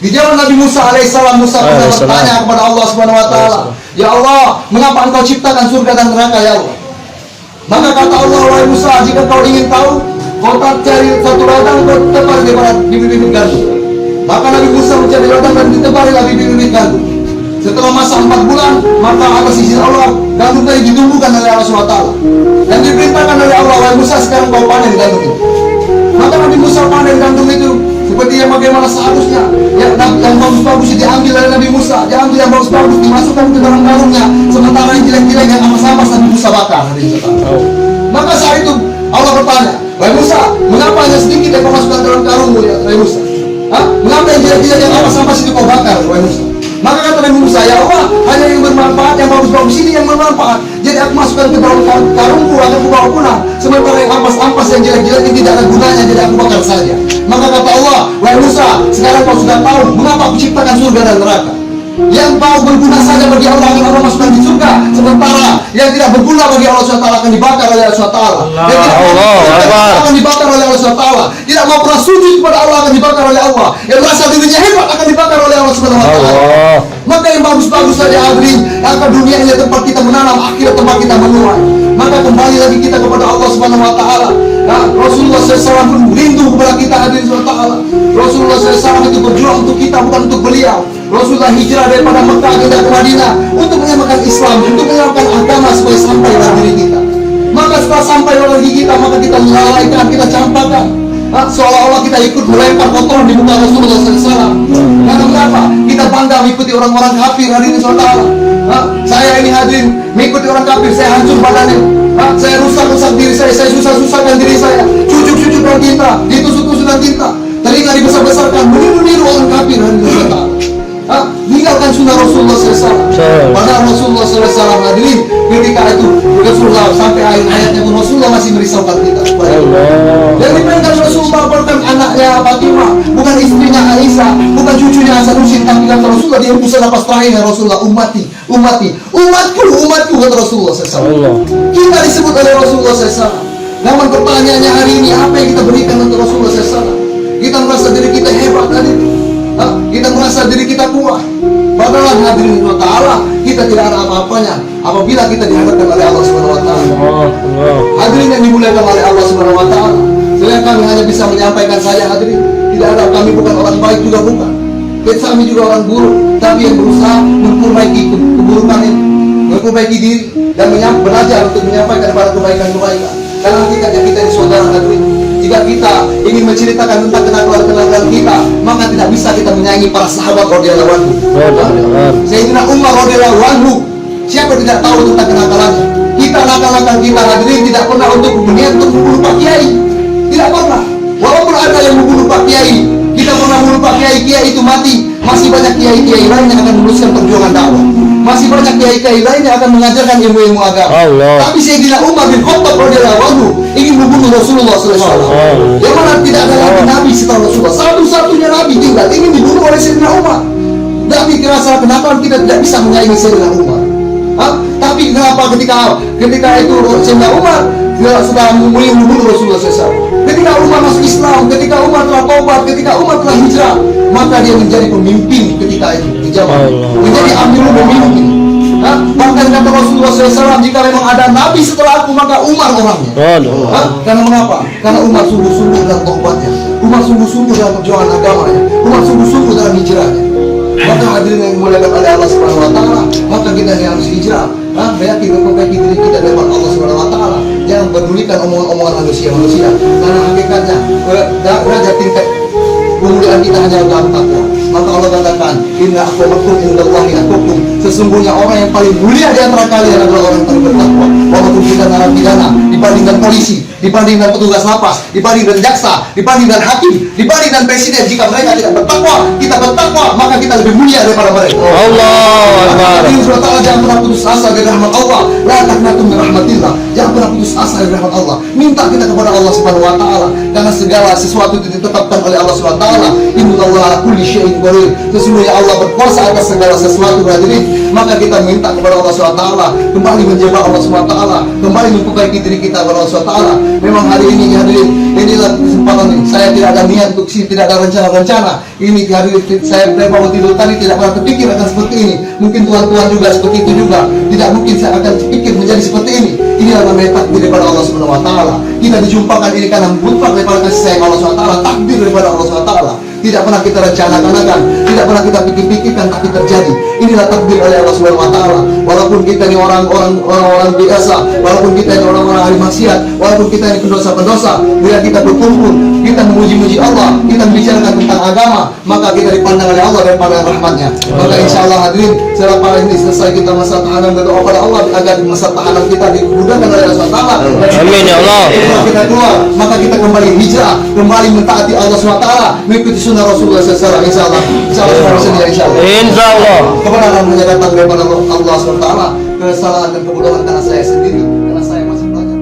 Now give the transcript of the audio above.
Di zaman Nabi Musa alaihissalam, Musa pernah bertanya kepada Allah Subhanahu wa taala, "Ya Allah, mengapa Engkau ciptakan surga dan neraka ya Allah?" Maka kata Allah, "Wahai Musa, jika kau ingin tahu, kau tak cari satu ladang, kau tebar di bibit gandum." Maka Nabi Musa mencari ladang dan ditebarilah di bibit gandum. Setelah masa 4 bulan, maka atas izin Allah, gandum tadi ditumbuhkan oleh Allah SWT. Dan diperintahkan oleh Allah, "Wahai Musa, sekarang kau panen gandum itu." Maka Nabi Musa panen gandum itu seperti yang bagaimana seharusnya. Yang bagus-bagus diambil oleh Nabi Musa, diambil yang bagus-bagus dimasukkan ke dalam karungnya, sementara yang jelek-jelek yang amas-amas Nabi Musa bakar. Maka saat itu Allah bertanya, "Wahai Musa, mengapa hanya sedikit yang kau masukkan dalam karungmu ya, wahai Musa? Mengapa yang jelek-jelek yang amas-amas itu kau bakar, wahai Musa?" Maka kata Nabi Musa, "Ya Allah, hanya yang bermanfaat, yang bagus-bagus ini yang bermanfaat. Jadi aku masukkan ke dalam karungku, akan aku bawa pulang. Sementara yang ampas-ampas, yang jelek-jelek ini tidak ada gunanya, jadi aku bakar saja." Maka kata Allah, "Wahai Musa, sekarang kau sudah tahu mengapa aku ciptakan surga dan neraka. Yang mau berguna saja bagi Allah akan Allah masukkan di surga, sementara yang tidak berguna bagi Allah SWT akan dibakar oleh Allah SWT. Yang tidak mau akan dibakar oleh Allah SWT. Tidak mau pernah sujud kepada Allah akan dibakar oleh Allah. Yang merasa dirinya hebat akan dibakar oleh Allah SWT. Maka yang bagus-bagus saja hadirin, akan dunia ini tempat kita menanam, akhirat tempat kita menuai. Maka kembali lagi kita kepada Allah Subhanahu wa taala. Rasulullah SAW pun rindu kepada kita hadirin SWT. Rasulullah SAW itu berjuang untuk kita, bukan untuk beliau. Rasulullah hijrah daripada Mekah ke Madinah untuk menyamakan Islam, untuk menyamakan agama supaya sampai pada diri kita. Maka setelah sampai pada diri kita, maka kita melalaikan, kita campakkan. Seolah-olah kita ikut melempar kotoran di muka Rasulullah SAW. Karena kenapa? Kita bangga mengikuti orang-orang kafir hadirin SWT. Saya ini hadirin mengikuti orang kafir, saya hancur badannya. Saya rusak diri saya susah-susahkan diri saya. Cucuk-cucuk dan tinta, ditusuk-tusuk dan tinta. Telinga dibesar-besarkan, meniru-niru orang kafir hadirin SWT. Tinggalkan sunnah Rasulullah SAW. Padahal Rasulullah SAW hadirin ketika itu Rasulullah sampai ayat-ayatnya pun Rasulullah masih merisaukan kita. Dan diperintahkan Rasulullah bukan anaknya Fatimah, bukan istrinya Aisyah, bukan cucunya Hasanuddin, tapi kata Rasulullah di hembusan napas terakhir Rasulullah, umatku kata Rasulullah SAW. Kita disebut oleh Rasulullah SAW. Namun pertanyaannya hari ini, apa yang kita berikan untuk Rasulullah SAW? Kita merasa diri kita hebat hadirin. Kita merasa diri kita kuat. Padahal hadirin Allah, kita tidak ada apa-apanya apabila kita dihadapkan oleh Allah Subhanahu wa taala. Hadirin yang dimuliakan oleh Allah Subhanahu wa taala. Selain kami hanya bisa menyampaikan saja hadirin, tidak ada, kami bukan orang baik juga bukan. Kami juga orang buruk, tapi yang berusaha memperbaiki keburukan ini, memperbaiki diri dan belajar untuk menyampaikan kepada kebaikan-kebaikan. Karena hakikatnya kita ini saudara hadirin. Jika kita ingin menceritakan tentang kenakalan-kenakalan kita, maka tidak bisa kita menyayangi para sahabat radhiyallahu anhu. Sayyidina Umar radhiyallahu anhu, siapa tidak tahu tentang kenakalannya? Kita nakal-nakal kita hadirin tidak pernah untuk berniat untuk membunuh Pak Kiai. Tidak pernah. Walaupun ada yang membunuh Pak Kiai, kita pernah membunuh Pak Kiai, Kiai itu mati. Masih banyak kiai-kiai lain yang akan meneruskan perjuangan dakwah. Masih banyak kiai-kiai lain yang akan mengajarkan ilmu-ilmu agama. Tapi Sayyidina Umar bin Khattab radhiyallahu anhu ingin membunuh Rasulullah SAW. Yang mana tidak ada lagi nabi setelah Rasulullah. Satu-satunya nabi tinggal ingin dibunuh oleh Sayyidina Umar. Tapi kenapa kita tidak bisa menyaingi Sayyidina Umar? Tapi kenapa ketika itu Sayyidina Umar sudah membunuh Rasulullah SAW? Ketika Umar masuk Islam, ketika Umar telah taubat, ketika Umar telah hijrah, maka dia menjadi pemimpin ketika itu di zaman, menjadi amirul pemimpin. Bahkan kata Rasulullah SAW, jika memang ada nabi setelah aku, maka Umar orangnya. Karena mengapa? Karena Umar sungguh-sungguh dalam taubatnya, Umar sungguh-sungguh dalam perjuangan agamanya, Umar sungguh-sungguh dalam hijrahnya. Maka hadirin yang dimuliakan oleh Allah Subhanahu wa taala, maka kita harus hijrah, memperbaiki diri kita dari Allah Subhanahu wa taala. Jangan pedulikan omongan-omongan manusia. Karena hakikatnya derajat tingkat kemuliaan kita hanya dalam takwa. Maka Allah katakan, "Inna akramakum indallahi atqakum." Sesungguhnya orang yang paling mulia di antara kalian adalah orang yang paling bertakwa. Walaupun kita narapidana dibandingkan polisi, dibandingkan petugas lapas, dibandingkan jaksa, dibandingkan hakim, dibandingkan presiden, jika mereka tidak bertakwa, kita bertakwa, maka kita lebih mulia daripada mereka. Jangan pernah putus asa dari rahmat Allah. La taqnatu min rahmatillah. Jangan pernah putus asa dari rahmat Allah. Minta kita kepada Allah Subhanahu wa taala, karena segala sesuatu itu ditetapkan oleh Allah Subhanahu wa taala. Innallaha ala kulli syai'in qadir. Sesungguhnya Allah berkuasa atas segala sesuatu hadirin. Maka kita minta kepada Allah Subhanahu wa taala, kembali menjaga Allah Subhanahu wa taala, kembali memperbaiki diri kita kepada Allah Subhanahu wa taala. Memang hari ini hadirin, inilah kesempatan ini. Saya tidak ada niat untuk sini, tidak ada rencana-rencana. Ini hadirin, saya mau tidur tadi tidak pernah terpikir akan seperti ini. Mungkin Tuhan juga seperti itu juga. Tidak mungkin saya akan pikir menjadi seperti ini. Inilah namanya takdir daripada Allah Subhanahu Wa Taala. Kita dijumpakan ini karena mutlak daripada kasih sayang Allah Subhanahu Wa Taala, takdir daripada Allah Subhanahu Wa Taala. Tidak pernah kita rencanakan, tidak pernah kita pikir-pikirkan, tapi terjadi. Inilah takdir oleh Allah Subhanahu Wa Taala. Walaupun kita ini orang-orang biasa, walaupun kita ini orang-orang ahli maksiat, walaupun kita ini pendosa-pendosa, bila kita berkumpul, kita memuji-muji Allah, kita membicarakan tentang agama, maka kita dipandang oleh Allah dan pandang rahmatnya. Maka insya Allah hadirin, setelah ini selesai kita masa tahanan, berdoa pada Allah agar masa tahanan kita dimudahkan oleh Allah Subhanahu Wa Taala. Amin ya Allah. Setelah kita keluar, maka kita kembali hijrah, kembali mentaati Allah Subhanahu Wa Taala, mengikuti sunnah Rasulullah SAW. Insya Allah semua bersedia insya Allah. Insya Allah. Kebenaran hanya datang daripada Allah Subhanahu Wa Taala. Kesalahan dan kebodohan karena saya sendiri, karena saya masih belajar.